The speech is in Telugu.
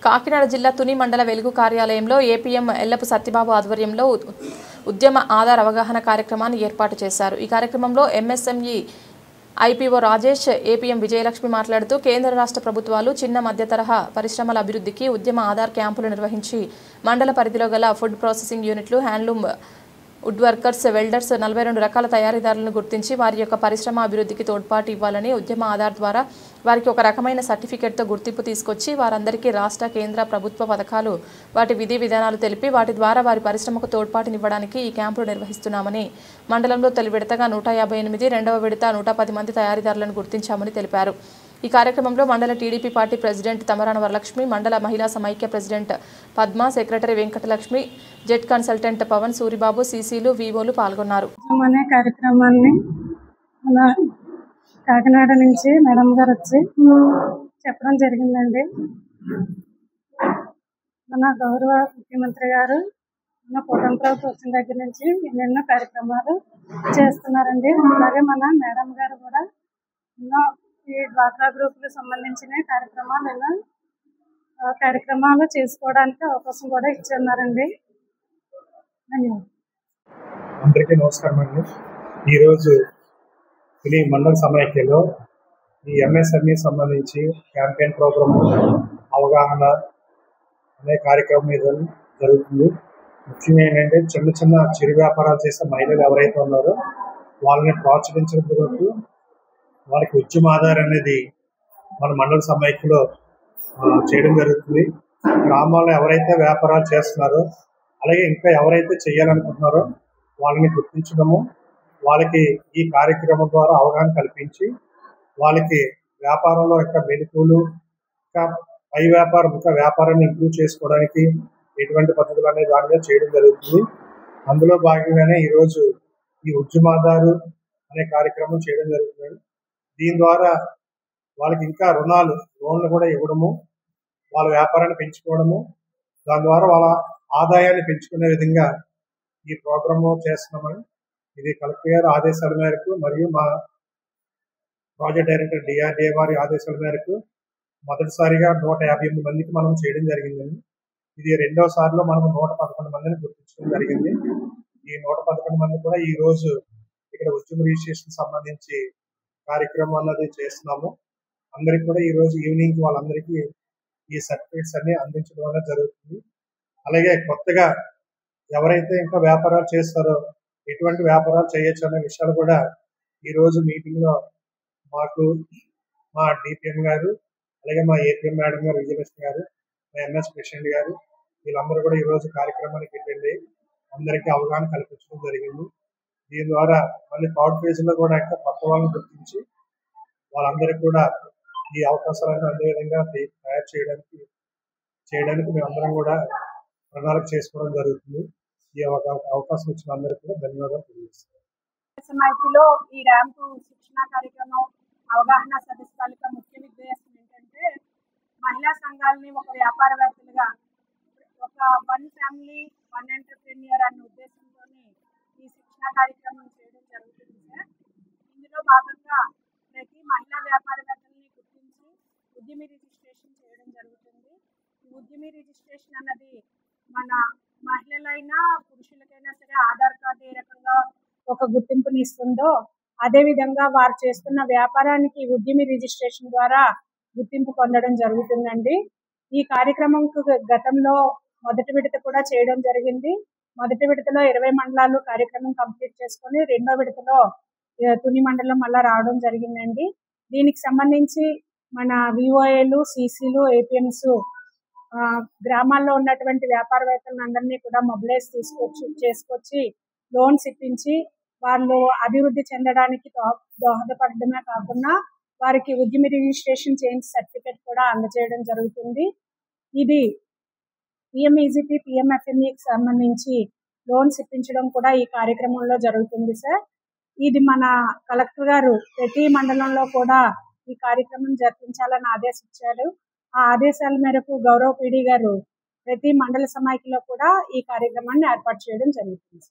కాకినాడ జిల్లా తుని మండల వెలుగు కార్యాలయంలో ఏపీఎం ఎల్లపు సత్యబాబు ఆధ్వర్యంలో ఉద్యమ ఆధార్ అవగాహన కార్యక్రమాన్ని ఏర్పాటు చేశారు. ఈ కార్యక్రమంలో MSME IPO Rajesh, APM Vijayalakshmi మాట్లాడుతూ కేంద్ర రాష్ట్ర ప్రభుత్వాలు చిన్న మధ్య తరహా పరిశ్రమల అభివృద్ధికి ఉద్యమ ఆధార్ క్యాంపులు నిర్వహించి మండల పరిధిలో గల ఫుడ్ ప్రాసెసింగ్ యూనిట్లు, హ్యాండ్లూమ్, వుడ్ వర్కర్స్, వెల్డర్స్ 42 రకాల తయారీదారులను గుర్తించి వారి యొక్క పరిశ్రమ అభివృద్ధికి తోడ్పాటు ఇవ్వాలని, ఉద్యమ ఆధార్ ద్వారా వారికి ఒక రకమైన సర్టిఫికెట్తో గుర్తింపు తీసుకొచ్చి వారందరికీ రాష్ట్ర, కేంద్ర ప్రభుత్వ పథకాలు, వాటి విధి విధానాలు తెలిపి వాటి ద్వారా వారి పరిశ్రమకు తోడ్పాటునివ్వడానికి ఈ క్యాంపులు నిర్వహిస్తున్నామని, మండలంలో తొలి విడతగా 158, రెండవ విడత 110 మంది తయారీదారులను గుర్తించామని తెలిపారు. ఈ కార్యక్రమంలో మండల TDP party president Tamarana Varalakshmi, మండల మహిళా సమైక్య president Padma, secretary Venkatalakshmi, Z consultant Pavan, Suribabu, సీసీలు, వీవోలు పాల్గొన్నారు. అనే కార్యక్రమాన్ని మన కాకినాడ నుంచి మేడం గారు వచ్చి చెప్పడం జరిగిందండి. మన గౌరవ ముఖ్యమంత్రి గారు మన కూటమి ప్రభుత్వం వచ్చిన దగ్గర నుంచి ఎన్నెన్నో కార్యక్రమాలు చేస్తున్నారండి. అలాగే మన మేడం గారు కూడా ఎన్నో ఈ డ్వాక్రా గ్రూపులకు సంబంధించిన కార్యక్రమాలు చేసుకోవడానికి అవకాశం కూడా ఇచ్చున్నారండి. ధన్యవాదాలు. అందరికీ నమస్కారం అండి. ఈరోజు ఈ మండల సమైక్యలో ఈ ఎంఎస్ఎంఈ సంబంధించి క్యాంపెయిన్ ప్రోగ్రామ్ అవగాహన అనే కార్యక్రమం మీద జరుగుతుంది. ముఖ్యంగా ఏంటంటే చిన్న చిరు వ్యాపారాలు చేసే మహిళలు ఎవరైతే ఉన్నారో వాళ్ళని ప్రోత్సహించడం జరుగుతూ వాళ్ళకి ఉద్యమ ఆధార్ అనేది మన మండల సమైక్యలో చేయడం జరుగుతుంది. గ్రామాల్లో ఎవరైతే వ్యాపారాలు చేస్తున్నారో అలాగే ఇంకా ఎవరైతే చేయాలనుకుంటున్నారో వాళ్ళని గుర్తించడము, వాళ్ళకి ఈ కార్యక్రమం ద్వారా అవగాహన కల్పించి వాళ్ళకి వ్యాపారంలో యొక్క మెళకువలు, ఇంకా వ్యాపారాన్ని ఇంప్రూవ్ చేసుకోవడానికి ఎటువంటి పద్ధతులు అనే దాని మీద చేయడం జరుగుతుంది. అందులో భాగంగానే ఈరోజు ఈ ఉద్యమాధారు అనే కార్యక్రమం చేయడం జరుగుతుంది. దీని ద్వారా వాళ్ళకి ఇంకా లోన్లు కూడా ఇవ్వడము, వాళ్ళ వ్యాపారాన్ని పెంచుకోవడము, దాని ద్వారా వాళ్ళ ఆదాయాన్ని పెంచుకునే విధంగా ఈ ప్రోగ్రాము చేస్తున్నామని, ఇది కలెక్టర్ గారి ఆదేశాల మేరకు మరియు మా ప్రాజెక్ట్ డైరెక్టర్ డిఆర్డిఏ వారి ఆదేశాల మేరకు మొదటిసారిగా 158 మందికి మనం చేయడం జరిగిందండి. ఇది రెండోసారిలో మనం 111 మందిని గుర్తించడం జరిగింది. ఈ 111 మంది కూడా ఈ రోజు ఇక్కడ ఉద్యమ రిజిస్ట్రేషన్ సంబంధించి కార్యక్రమం అన్నది చేస్తున్నాము. అందరికి కూడా ఈ రోజు ఈవినింగ్ వాళ్ళందరికీ ఈ సర్టిఫికేట్స్ అన్ని అందించడం అనేది జరుగుతుంది. అలాగే కొత్తగా ఎవరైతే ఇంకా వ్యాపారాలు చేస్తారో ఎటువంటి వ్యాపారాలు చేయొచ్చు అనే విషయాలు కూడా ఈరోజు మీటింగ్లో మాకు మా డిపిఎం గారు, అలాగే మా ఏపీఎం మేడం గారు విజయలక్ష్మి గారు, మా ఎంఎస్ ప్రెసిడెంట్ గారు వీళ్ళందరూ కూడా ఈరోజు కార్యక్రమానికి వెళ్ళి అందరికీ అవగాహన కల్పించడం జరిగింది. దీని ద్వారా మళ్ళీ థర్డ్ ఫేజ్లో కూడా ఇంకా కొత్త వాళ్ళని గుర్తించి వాళ్ళందరికీ కూడా ఈ అవకాశాలను అదే విధంగా తయారు చేయడానికి మేమందరం కూడా ప్రణాళిక చేసుకోవడం జరుగుతుంది. ఈ అవకాశం ఇచ్చిన అందరికీ కూడా ధన్యవాదాలు తెలియజేస్తున్నాను. ఎంఐటీలో ఈ ర్యాంపు శిక్షణ కార్యక్రమం అవగాహన సదస్సు తాలూకా ముఖ్య ఉద్దేశం ఏంటంటే మహిళా సంఘాలని ఒక వ్యాపారవేత్తలుగా ఒక వన్ ఫ్యామిలీ వన్ ఎంటర్ప్రెన్యూర్ అనే ఉద్దేశంతో ఈ శిక్షణ కార్యక్రమం చేయడం జరుగుతుంది సార్. ఇందులో భాగంగా ప్రతి మహిళా వ్యాపారవేత్తల్ని గుర్తించి ఉద్యమి రిజిస్ట్రేషన్ చేయడం జరుగుతుంది. ఈ ఉద్యమి రిజిస్ట్రేషన్ అన్నది మన మహిళలైనా పురుషులకైనా సరే ఆధార్ కార్డు ఏ రకంగా ఒక గుర్తింపుని ఇస్తుందో అదేవిధంగా వారు చేస్తున్న వ్యాపారానికి ఉద్యమి రిజిస్ట్రేషన్ ద్వారా గుర్తింపు పొందడం జరుగుతుందండి. ఈ కార్యక్రమం గతంలో మొదటి విడత కూడా చేయడం జరిగింది. మొదటి విడతలో 20 మండలాలు కార్యక్రమం కంప్లీట్ చేసుకొని రెండో విడతలో తుని మండలం మళ్ళా రావడం జరిగిందండి. దీనికి సంబంధించి మన విఓఏలు, సీసీలు, ఏపీఎంస్ గ్రామాల్లో ఉన్నటువంటి వ్యాపారవేత్తలను అందరినీ కూడా మొబిలైజ్ చేసుకొచ్చి లోన్స్ ఇప్పించి వాళ్ళు అభివృద్ధి చెందడానికి దోహదపడమే కాకుండా వారికి ఉద్యమి రిజిస్ట్రేషన్ చేంజ్ సర్టిఫికేట్ కూడా అందజేయడం జరుగుతుంది. ఇది పిఎంఈజీపీ, పిఎంఎఫ్ఎంఈకి సంబంధించి లోన్స్ ఇప్పించడం కూడా ఈ కార్యక్రమంలో జరుగుతుంది సార్. ఇది మన కలెక్టర్ గారు ప్రతి మండలంలో కూడా ఈ కార్యక్రమం జరిపించాలని ఆదేశించారు. ఆ ఆదేశాల మేరకు గౌరవ పీడీ గారు ప్రతి మండల సమైక్యలో కూడా ఈ కార్యక్రమాన్ని ఏర్పాటు చేయడం జరుగుతుంది.